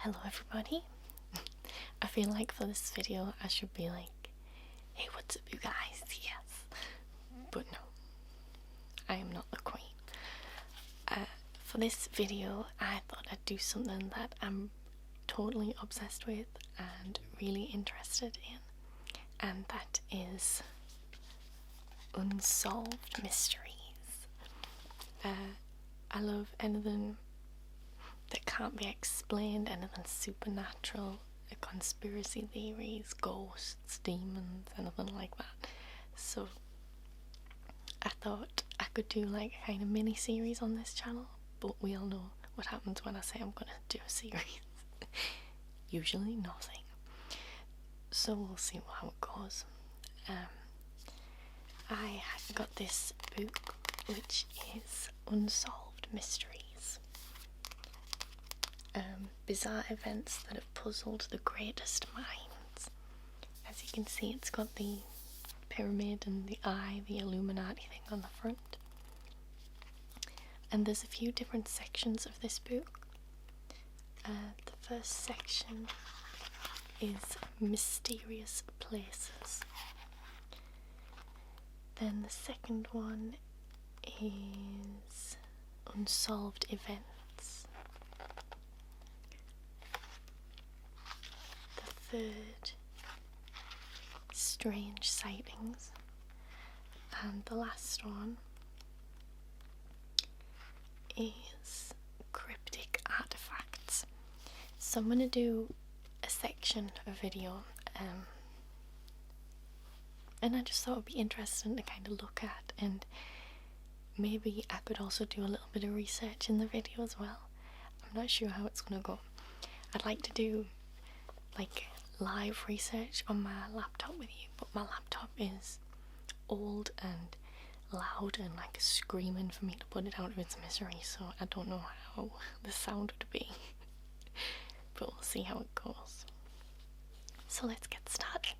Hello everybody. I feel like for this video I should be like, hey, what's up you guys? Yes. But no, I am not the queen. For this video I thought I'd do something that I'm totally obsessed with and really interested in, and that is unsolved mysteries. I love anything that can't be explained, anything supernatural, conspiracy theories, ghosts, demons, anything like that. So I thought I could do like a kind of mini series on this channel, but we all know what happens when I say I'm gonna do a series. Usually nothing. So we'll see how it goes. I got this book which is Unsolved Mysteries. Bizarre events that have puzzled the greatest minds. As you can see, it's got the pyramid and the eye, the Illuminati thing on the front. And there's a few different sections of this book. The first section is Mysterious Places. Then the second one is Unsolved Events. The third, Strange Sightings. And the last one is Cryptic Artifacts. So I'm going to do a section of video, and I just thought it would be interesting to kind of look at, and maybe I could also do a little bit of research in the video as well. I'm not sure how it's going to go. I'd like to do like live research on my laptop with you, but my laptop is old and loud and like screaming for me to put it out of its misery, so I don't know how the sound would be. But we'll see how it goes. So let's get started.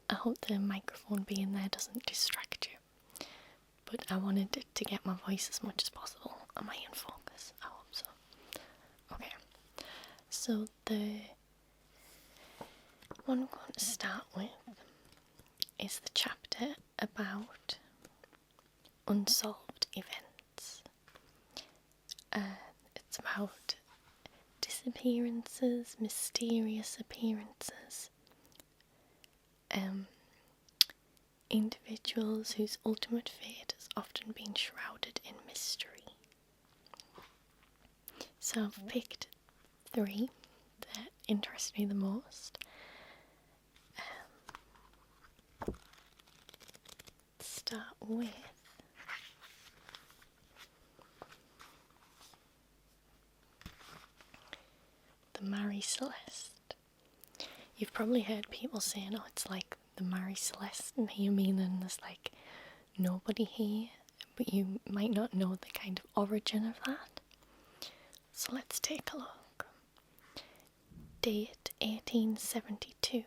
I hope the microphone being there doesn't distract you, but I wanted it to get my voice as much as possible. Am I in focus? I hope so. Okay, so the one I'm going to start with is the chapter about unsolved events. It's about disappearances, mysterious appearances, individuals whose ultimate fate has often been shrouded in mystery. So I've picked 3 that interest me the most. Start with the Mary Celeste. You've probably heard people saying, oh, it's like the Mary Celeste, and here meaning there's like nobody here, but you might not know the kind of origin of that. So let's take a look. Date 1872.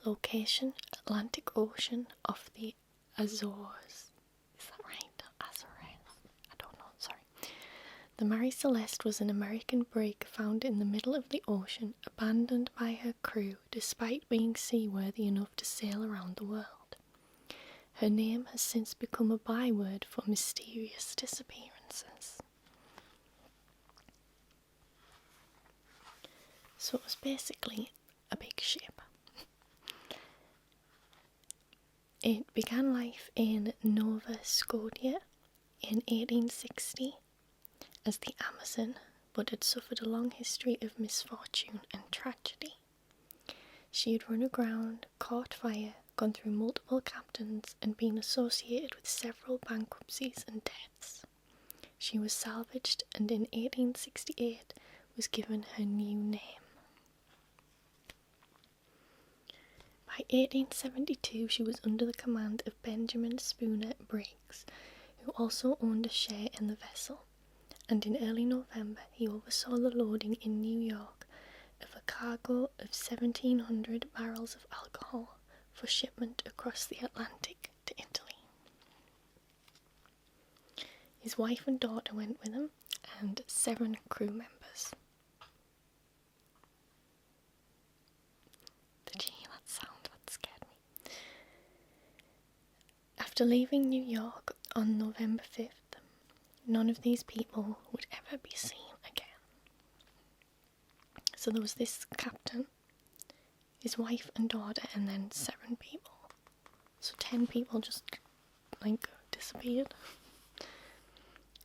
Location Atlantic Ocean off the Azores. Is that right? Azores? I don't know, sorry. The Mary Celeste was an American brig found in the middle of the ocean, abandoned by her crew despite being seaworthy enough to sail around the world. Her name has since become a byword for mysterious disappearances. So it was basically a big ship. It began life in Nova Scotia in 1860 as the Amazon, but had suffered a long history of misfortune and tragedy. She had run aground, caught fire, gone through multiple captains, and been associated with several bankruptcies and deaths. She was salvaged and in 1868 was given her new name. By 1872 she was under the command of Benjamin Spooner Briggs, who also owned a share in the vessel, and in early November he oversaw the loading in New York of a cargo of 1,700 barrels of alcohol for shipment across the Atlantic to Italy. His wife and daughter went with him, and 7 crew members. After leaving New York on November 5th, none of these people would ever be seen again. So there was this captain, his wife and daughter, and then 7 people. So 10 people just, disappeared.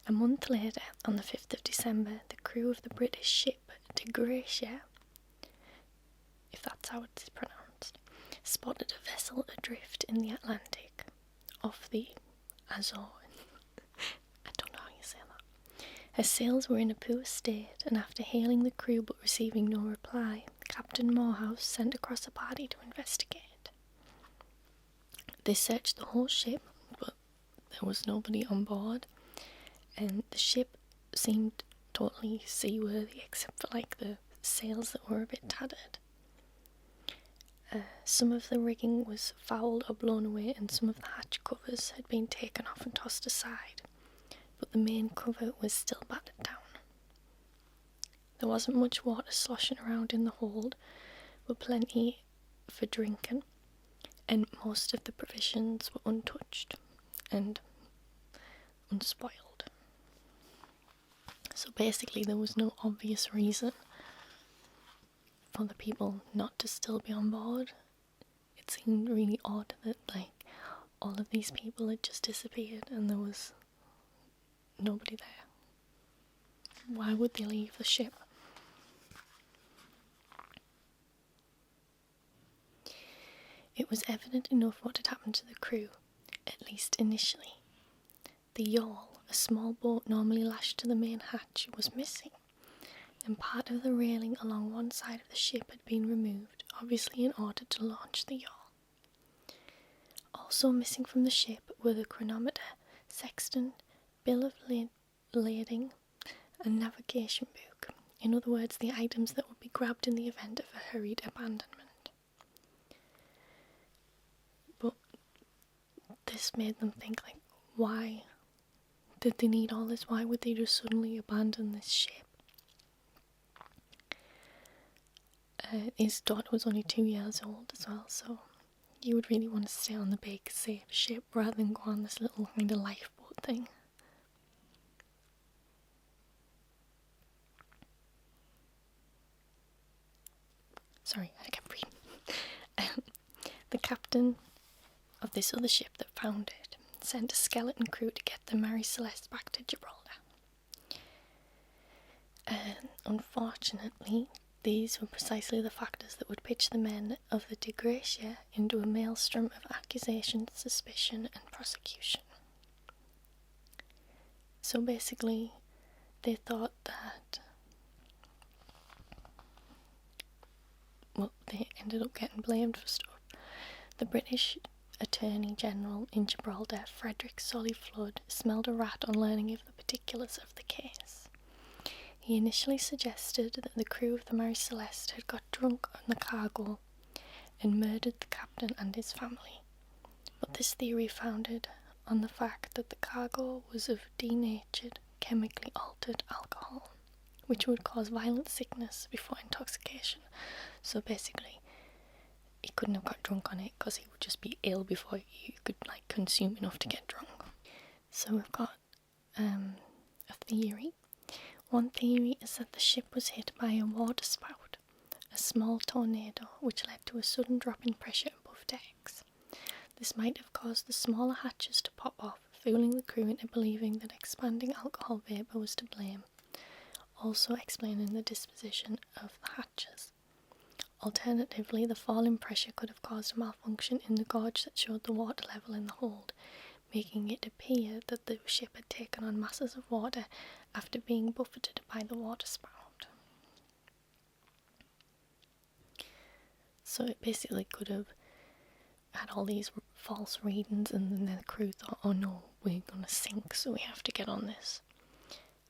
A month later, on the 5th of December, the crew of the British ship Disappearances, if that's how it's pronounced, spotted a vessel adrift in the Atlantic off the Azores. I don't know how you say that. Her sails were in a poor state, and after hailing the crew but receiving no reply, Captain Morehouse sent across a party to investigate. They searched the whole ship, but there was nobody on board, and the ship seemed totally seaworthy except for the sails that were a bit tattered. Some of the rigging was fouled or blown away, and some of the hatch covers had been taken off and tossed aside, but the main cover was still battered down. There wasn't much water sloshing around in the hold, but plenty for drinking, and most of the provisions were untouched and unspoiled. So basically there was no obvious reason for the people not to still be on board. It seemed really odd that all of these people had just disappeared and there was nobody there. Why would they leave the ship? It was evident enough what had happened to the crew, at least initially. The yawl, a small boat normally lashed to the main hatch, was missing, and part of the railing along one side of the ship had been removed, obviously in order to launch the yawl. Also missing from the ship were the chronometer, sextant, bill of lading, and navigation book. In other words, the items that would be grabbed in the event of a hurried abandonment. But this made them think, why did they need all this? Why would they just suddenly abandon this ship? His daughter was only 2 years old as well, so you would really want to stay on the big, safe ship rather than go on this little kind of lifeboat thing. Sorry, I can't breathe. The captain of this other ship that found it sent a skeleton crew to get the Mary Celeste back to Gibraltar. And unfortunately, these were precisely the factors that would pitch the men of the Disappearances into a maelstrom of accusation, suspicion and prosecution. So basically, they thought that, they ended up getting blamed for stuff. The British Attorney General in Gibraltar, Frederick Solly Flood, smelled a rat on learning of the particulars of the case. He initially suggested that the crew of the Mary Celeste had got drunk on the cargo and murdered the captain and his family, but this theory founded on the fact that the cargo was of denatured, chemically altered alcohol, which would cause violent sickness before intoxication. So basically, he couldn't have got drunk on it because he would just be ill before you could consume enough to get drunk. So we've got a theory. One theory is that the ship was hit by a waterspout, a small tornado which led to a sudden drop in pressure above decks. This might have caused the smaller hatches to pop off, fooling the crew into believing that expanding alcohol vapour was to blame, also explaining the disposition of the hatches. Alternatively, the fall in pressure could have caused a malfunction in the gauge that showed the water level in the hold, making it appear that the ship had taken on masses of water after being buffeted by the waterspout. So it basically could have had all these false readings, and then the crew thought, oh no, we're going to sink, so we have to get on this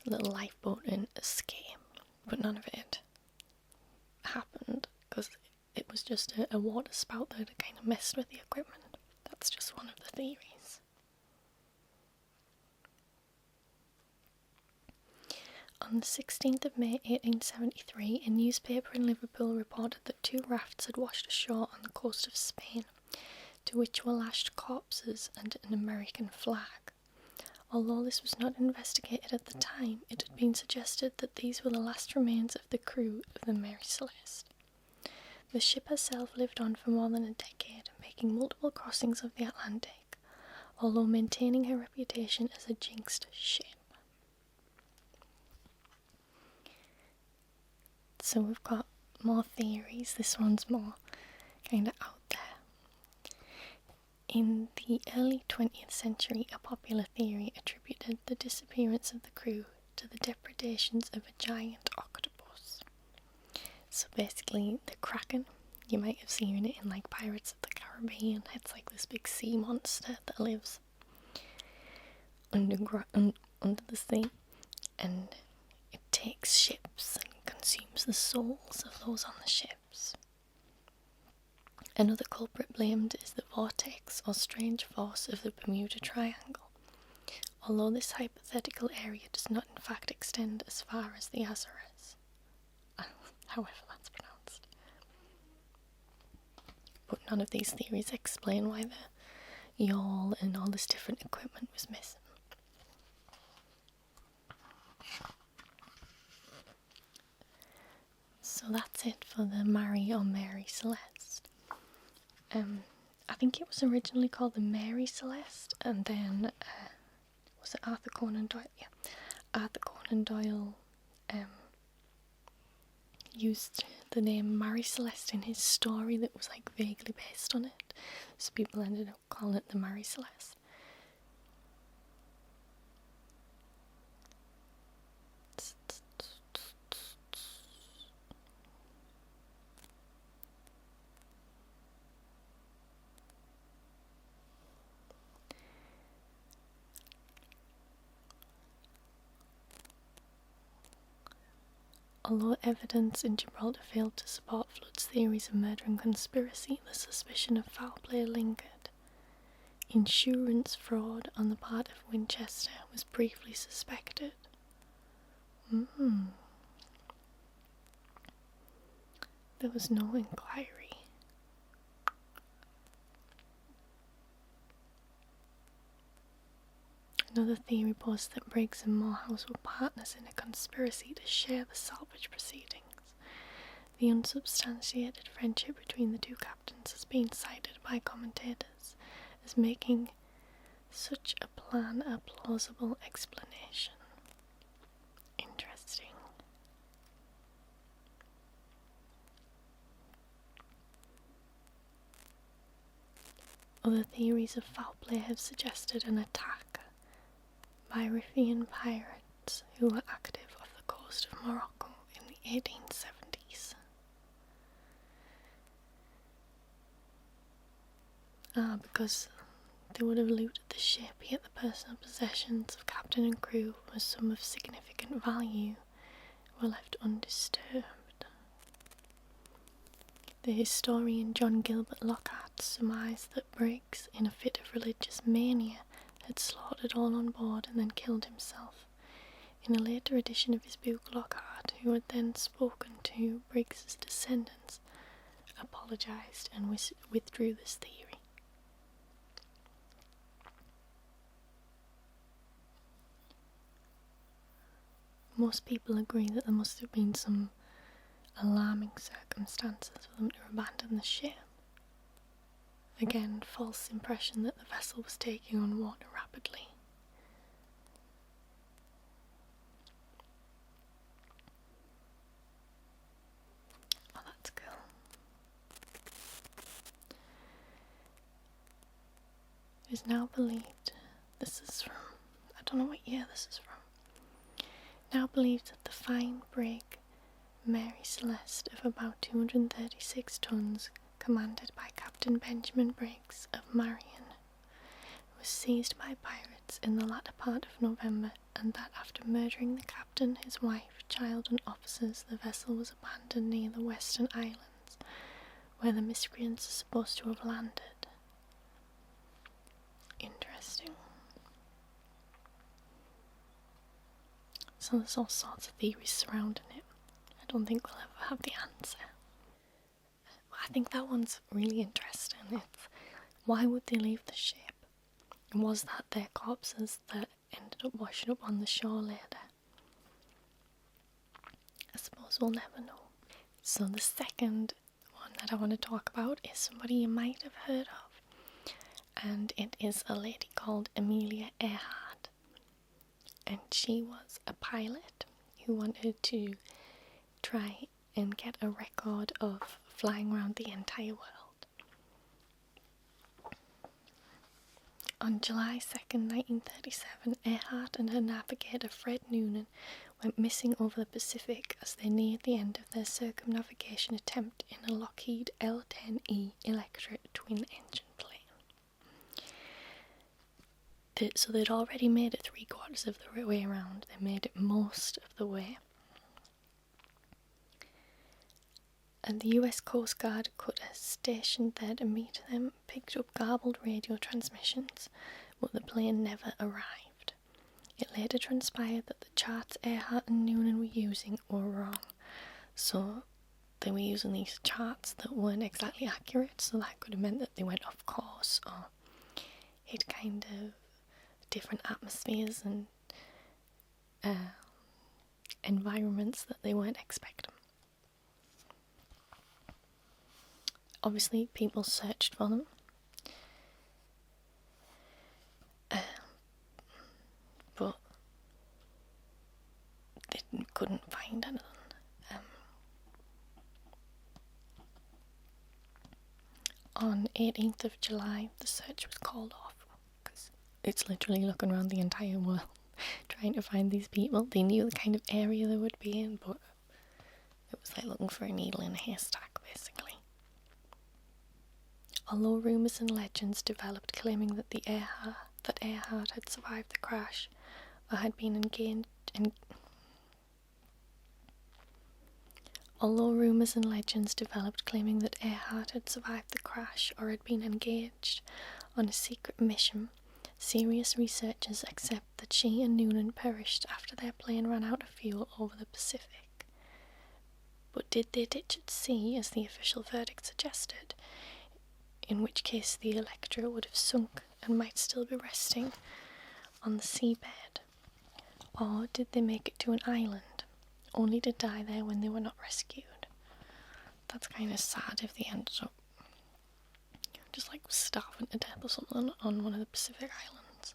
little lifeboat and escape. But none of it happened, because it was just a water spout that had kind of messed with the equipment. That's just one of the theories. On the 16th of May 1873, a newspaper in Liverpool reported that 2 rafts had washed ashore on the coast of Spain. to which were lashed corpses and an American flag. Although this was not investigated at the time, it had been suggested that these were the last remains of the crew of the Mary Celeste. The ship herself lived on for more than a decade, making multiple crossings of the Atlantic, although maintaining her reputation as a jinxed ship. So we've got more theories. This one's more kind of out there. In the early 20th century, a popular theory attributed the disappearance of the crew to the depredations of a giant octopus. So basically, the Kraken, you might have seen it in like Pirates of the Caribbean. It's like this big sea monster that lives under the sea, and it takes ships and consumes the souls of those on the ships. Another culprit blamed is the vortex or strange force of the Bermuda Triangle, although this hypothetical area does not in fact extend as far as the Azores, however that's pronounced. But none of these theories explain why the yawl and all this different equipment was missing. So that's it for the Mary Celeste. I think it was originally called the Mary Celeste, and then was it Arthur Conan Doyle? Yeah, Arthur Conan Doyle used the name Mary Celeste in his story that was like vaguely based on it, so people ended up calling it the Mary Celeste. Although evidence in Gibraltar failed to support Flood's theories of murder and conspiracy, the suspicion of foul play lingered. Insurance fraud on the part of Winchester was briefly suspected. There was no inquiry. Another theory posed that Briggs and Morehouse were partners in a conspiracy to share the salvage proceedings. The unsubstantiated friendship between the two captains has been cited by commentators as making such a plan a plausible explanation. Interesting. Other theories of foul play have suggested an attack by Riffian pirates who were active off the coast of Morocco in the 1870s. Because they would have looted the ship, yet the personal possessions of captain and crew with some of significant value were left undisturbed. The historian John Gilbert Lockhart surmised that Briggs, in a fit of religious mania, had slaughtered all on board and then killed himself. In a later edition of his book, Lockhart, who had then spoken to Briggs's descendants, apologised and withdrew this theory. Most people agree that there must have been some alarming circumstances for them to abandon the ship. Again, false impression that the vessel was taking on water rapidly. Oh, that's cool. It is now believed, this is from, I don't know what year this is from, now believed that the fine brig Mary Celeste of about 236 tons, commanded by Captain Benjamin Briggs of Marion, was seized by pirates in the latter part of November, and that after murdering the captain, his wife, child and officers, the vessel was abandoned near the Western Islands, where the miscreants are supposed to have landed. Interesting. So there's all sorts of theories surrounding it. I don't think we'll ever have the answer. I think that one's really interesting. It's Why would they leave the ship? Was that their corpses that ended up washing up on the shore later? I suppose we'll never know. So the second one that I want to talk about is somebody you might have heard of, and it is a lady called Amelia Earhart, and she was a pilot who wanted to try and get a record of flying around the entire world. On July 2nd, 1937, Earhart and her navigator Fred Noonan went missing over the Pacific as they neared the end of their circumnavigation attempt in a Lockheed L-10E electric twin-engine plane. So they'd already made it 3/4 of the way around. They made it most of the way. And the US Coast Guard cutter stationed there to meet them picked up garbled radio transmissions, but the plane never arrived. It later transpired that the charts Earhart and Noonan were using were wrong. So they were using these charts that weren't exactly accurate, so that could have meant that they went off course or hit kind of different atmospheres and environments that they weren't expecting. Obviously, people searched for them. But they couldn't find anything. On 18th of July, the search was called off because it's literally looking around the entire world trying to find these people. They knew the kind of area they would be in, but it was like looking for a needle in a haystack, basically. Although rumours and legends developed claiming that Earhart had survived the crash or had been engaged on a secret mission, serious researchers accept that she and Noonan perished after their plane ran out of fuel over the Pacific. But did they ditch at sea, as the official verdict suggested? In which case the Electra would have sunk and might still be resting on the seabed. Or did they make it to an island, only to die there when they were not rescued? That's kind of sad if they ended up just like starving to death or something on one of the Pacific Islands.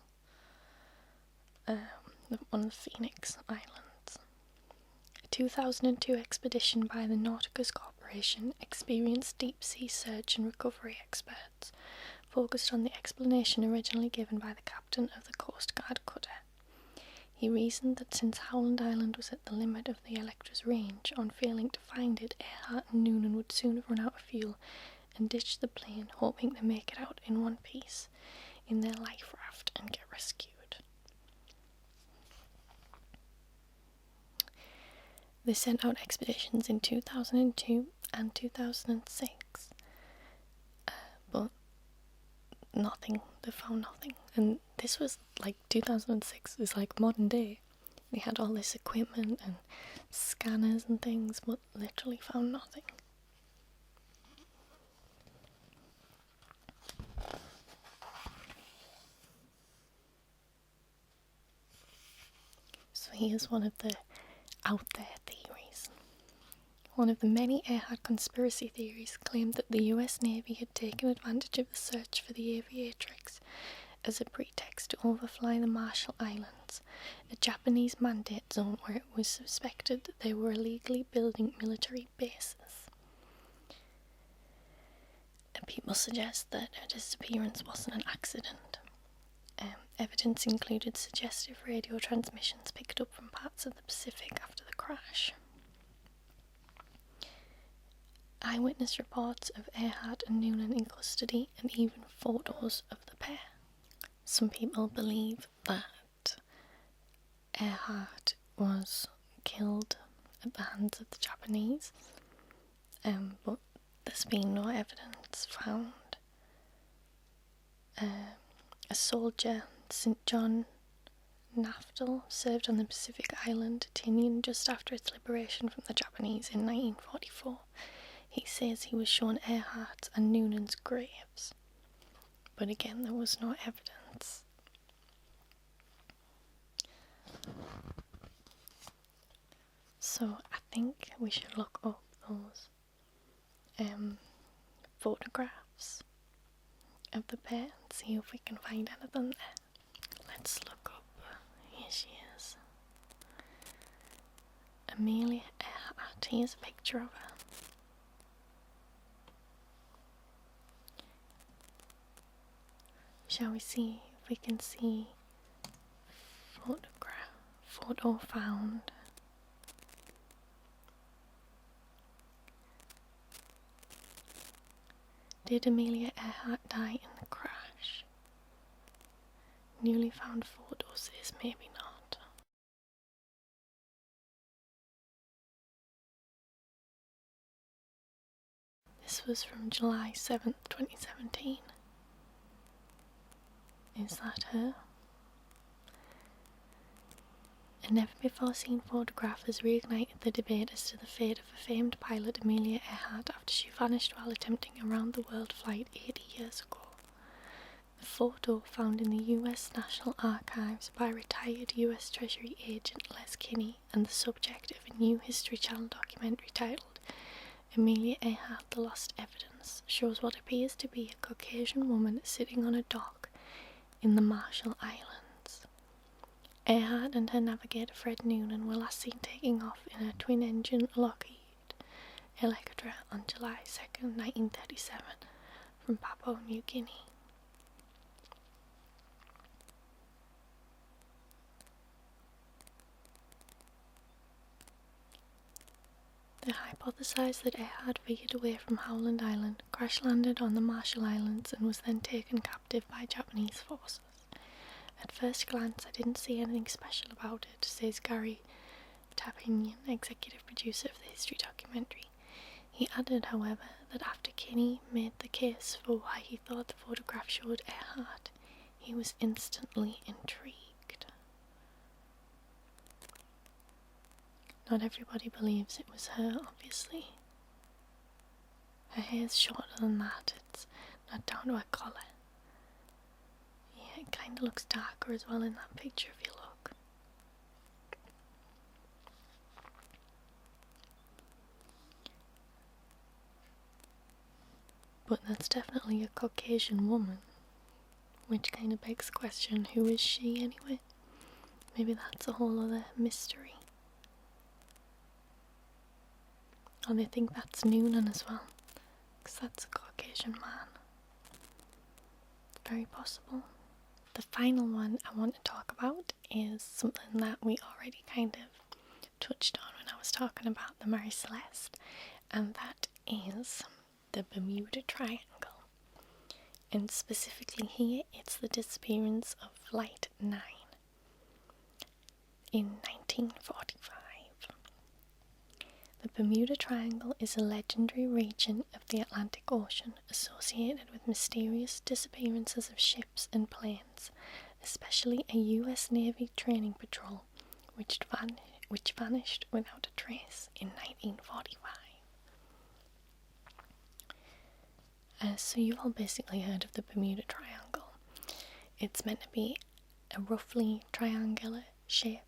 One of the Phoenix Islands. A 2002 expedition by the Nauticus Corporation, experienced deep-sea search and recovery experts, focused on the explanation originally given by the captain of the Coast Guard cutter. He reasoned that since Howland Island was at the limit of the Electra's range, on failing to find it, Earhart and Noonan would soon have run out of fuel and ditch the plane, hoping to make it out in one piece in their life raft and get rescued. They sent out expeditions in 2002 and 2006, but nothing. They found nothing. And this was like 2006 is like modern day. They had all this equipment and scanners and things, but literally found nothing. So here's one of the out there theories. One of the many Earhart conspiracy theories claimed that the US Navy had taken advantage of the search for the aviatrix as a pretext to overfly the Marshall Islands, a Japanese mandate zone where it was suspected that they were illegally building military bases. And people suggest that her disappearance wasn't an accident. Evidence included suggestive radio transmissions picked up from parts of the Pacific after the crash. Eyewitness reports of Earhart and Noonan in custody and even photos of the pair. Some people believe that Earhart was killed at the hands of the Japanese, but there's been no evidence found. A soldier, St. John Naftal, served on the Pacific island Tinian just after its liberation from the Japanese in 1944. He says he was shown Earhart's and Noonan's graves. but again, there was no evidence. So I think we should look up those photographs of the pair and see if we can find anything there. Let's look up. Here she is. Amelia Earhart. Here's a picture of her. Shall we see if we can see photo found. Did Amelia Earhart die in the crash? Newly found photo says maybe not. This was from July 7th, 2017. Is that her? A never-before-seen photograph has reignited the debate as to the fate of a famed pilot, Amelia Earhart, after she vanished while attempting a round-the-world flight 80 years ago. The photo, found in the US National Archives by retired US Treasury agent Les Kinney and the subject of a new History Channel documentary titled Amelia Earhart, The Lost Evidence, shows what appears to be a Caucasian woman sitting on a dock in the Marshall Islands. Earhart and her navigator Fred Noonan were last seen taking off in a twin-engine Lockheed Electra on July 2nd, 1937 from Papua New Guinea. They hypothesised that Earhart veered away from Howland Island, crash-landed on the Marshall Islands and was then taken captive by Japanese forces. At first glance, I didn't see anything special about it, says Gary Tapinian, executive producer of the history documentary. He added, however, that after Kinney made the case for why he thought the photograph showed Earhart, he was instantly intrigued. Not everybody believes it was her, obviously. Her hair's shorter than that, it's not down to her collar. Yeah, it kind of looks darker as well in that picture if you look. But that's definitely a Caucasian woman, which kind of begs the question, who is she anyway? Maybe that's a whole other mystery. Or they think that's Noonan as well, because that's a Caucasian man. It's very possible. The final one I want to talk about is something that we already kind of touched on when I was talking about the Mary Celeste, and that is the Bermuda Triangle. And specifically here, it's the disappearance of Flight 9 in 1945. The Bermuda Triangle is a legendary region of the Atlantic Ocean associated with mysterious disappearances of ships and planes, especially a US Navy training patrol which vanished without a trace in 1945. So you've all basically heard of the Bermuda Triangle. It's meant to be a roughly triangular shape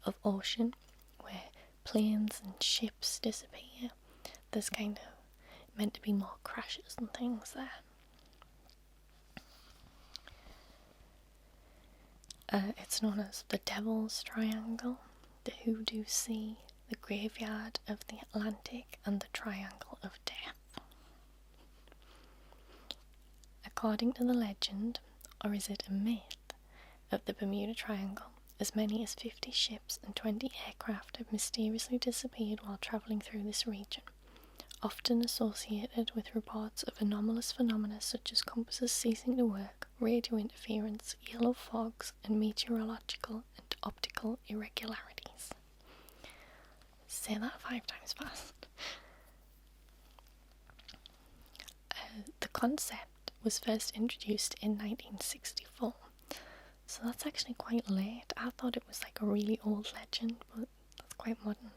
of ocean where planes and ships disappear. There's kind of meant to be more crashes and things there. It's known as the Devil's Triangle, the Hoodoo Sea, the Graveyard of the Atlantic, and the Triangle of Death. According to the legend, or is it a myth, of the Bermuda Triangle, as many as 50 ships and 20 aircraft have mysteriously disappeared while travelling through this region, often associated with reports of anomalous phenomena such as compasses ceasing to work, radio interference, yellow fogs, and meteorological and optical irregularities. Say that 5 times fast. The concept was first introduced in 1964. So that's actually quite late. I thought it was like a really old legend, but that's quite modern.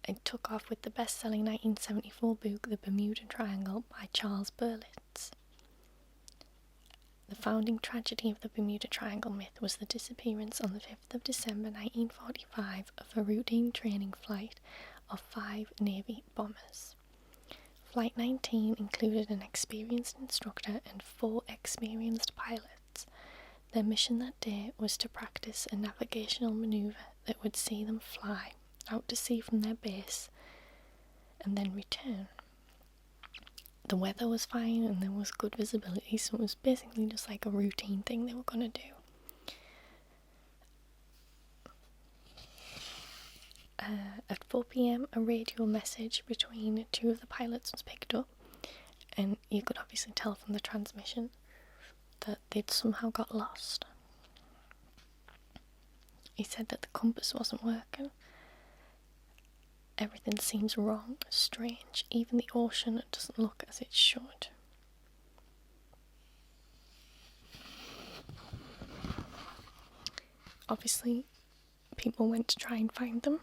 It took off off with the best-selling 1974 book The Bermuda Triangle by Charles Berlitz. The founding tragedy of the Bermuda Triangle myth was the disappearance on the 5th of December 1945 of a routine training flight of 5 Navy bombers. Flight 19 included an experienced instructor and 4 experienced pilots. Their mission that day was to practice a navigational maneuver that would see them fly out to sea from their base and then return. The weather was fine and there was good visibility, so it was basically just like a routine thing they were going to do. At 4 p.m, a radio message between 2 of the pilots was picked up, and you could obviously tell from the transmission that they'd somehow got lost. He said that the compass wasn't working. Everything seems wrong, strange. Even the ocean doesn't look as it should. Obviously, people went to try and find them.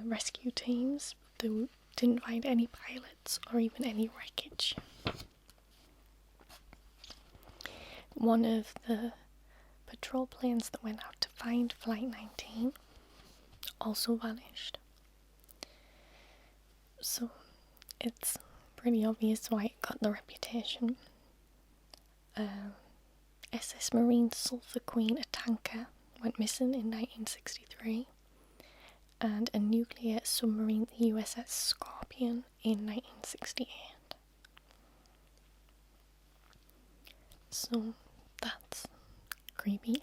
Rescue teams, they didn't find any pilots or even any wreckage. One of the patrol planes that went out to find Flight 19 also vanished. So it's pretty obvious why it got the reputation. SS Marine Sulphur Queen, a tanker, went missing in 1963. And a nuclear submarine, the USS Scorpion, in 1968. So that's creepy.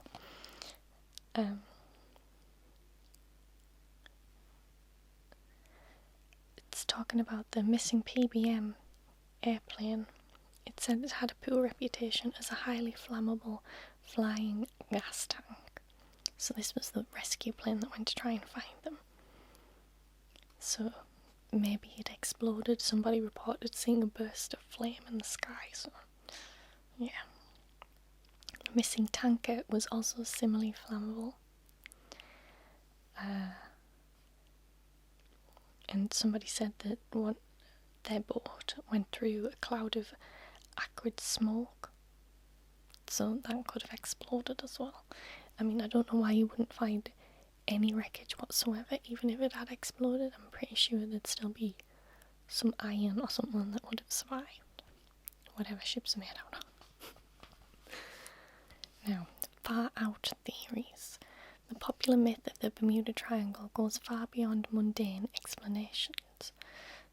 It's talking about the missing PBM airplane. It said it had a poor reputation as a highly flammable flying gas tank. So this was the rescue plane that went to try and find them. So maybe it exploded. Somebody reported seeing a burst of flame in the sky. So yeah. The missing tanker was also similarly flammable. And somebody said that their boat went through a cloud of acrid smoke. So that could have exploded as well. I mean, I don't know why you wouldn't find any wreckage whatsoever, even if it had exploded. I'm pretty sure there'd still be some iron or something that would have survived. Whatever ships are made out of. Now, far out theories. The popular myth of the Bermuda Triangle goes far beyond mundane explanations.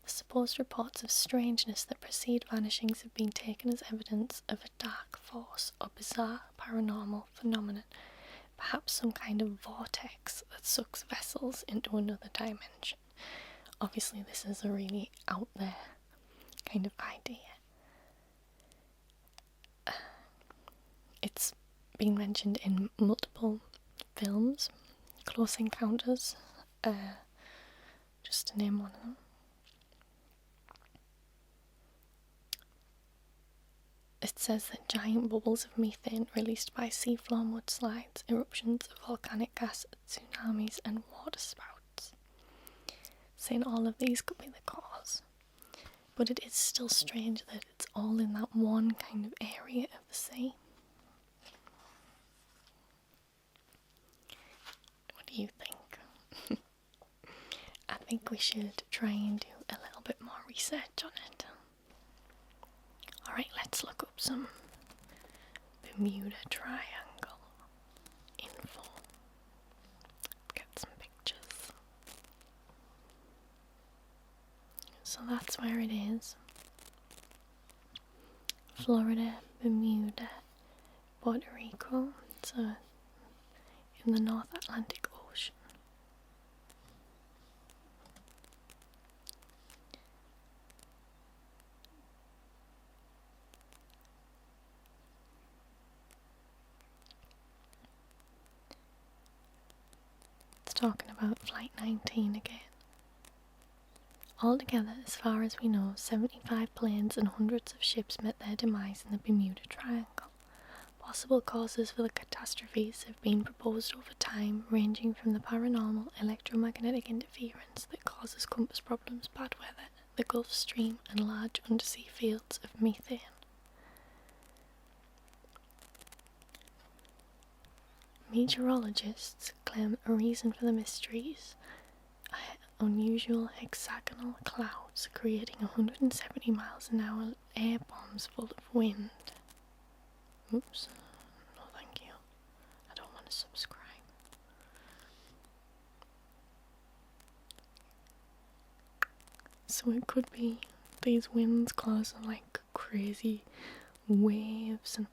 The supposed reports of strangeness that precede vanishings have been taken as evidence of a dark force or bizarre paranormal phenomenon. Perhaps some kind of vortex that sucks vessels into another dimension. Obviously this is a really out there kind of idea. It's been mentioned in multiple films. Close Encounters, just to name one of them. It says that giant bubbles of methane released by seafloor mudslides, eruptions of volcanic gas, tsunamis and water spouts. Saying all of these could be the cause. But it is still strange that it's all in that one kind of area of the sea. What do you think? I think we should try and do a little bit more research on it. Alright, let's look up some Bermuda Triangle info. Get some pictures. So that's where it is. Florida, Bermuda, Puerto Rico. It's in the North Atlantic Ocean. Talking about Flight 19 again. Altogether, as far as we know, 75 planes and hundreds of ships met their demise in the Bermuda Triangle, Possible causes for the catastrophes have been proposed over time, ranging from the paranormal electromagnetic interference that causes compass problems, bad weather, the Gulf Stream, and large undersea fields of methane. Meteorologists claim a reason for the mysteries are unusual hexagonal clouds creating 170 miles an hour air bombs full of wind. Oops, no thank you, I don't want to subscribe. So it could be these winds causing like crazy waves and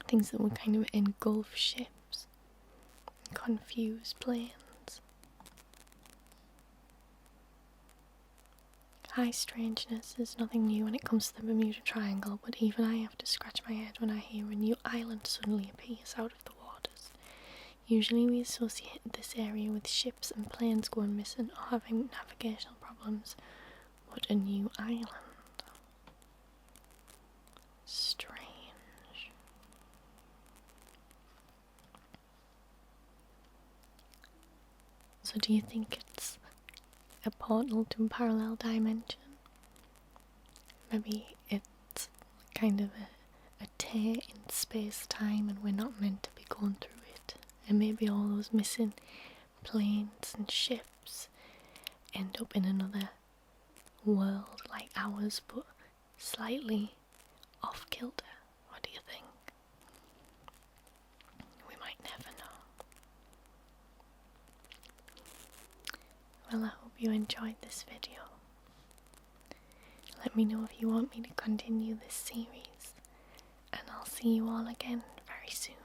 things that would kind of engulf ships, confuse planes. High strangeness is nothing new when it comes to the Bermuda Triangle, but even I have to scratch my head when I hear a new island suddenly appears out of the waters. Usually we associate this area with ships and planes going missing or having navigational problems, but a new island. Strange. So do you think it's a portal to a parallel dimension? Maybe it's kind of a tear in space-time and we're not meant to be going through it. And maybe all those missing planes and ships end up in another world like ours, but slightly off kilter. What do you think? We might never know. Well, I hope you enjoyed this video. Let me know if you want me to continue this series, and I'll see you all again very soon.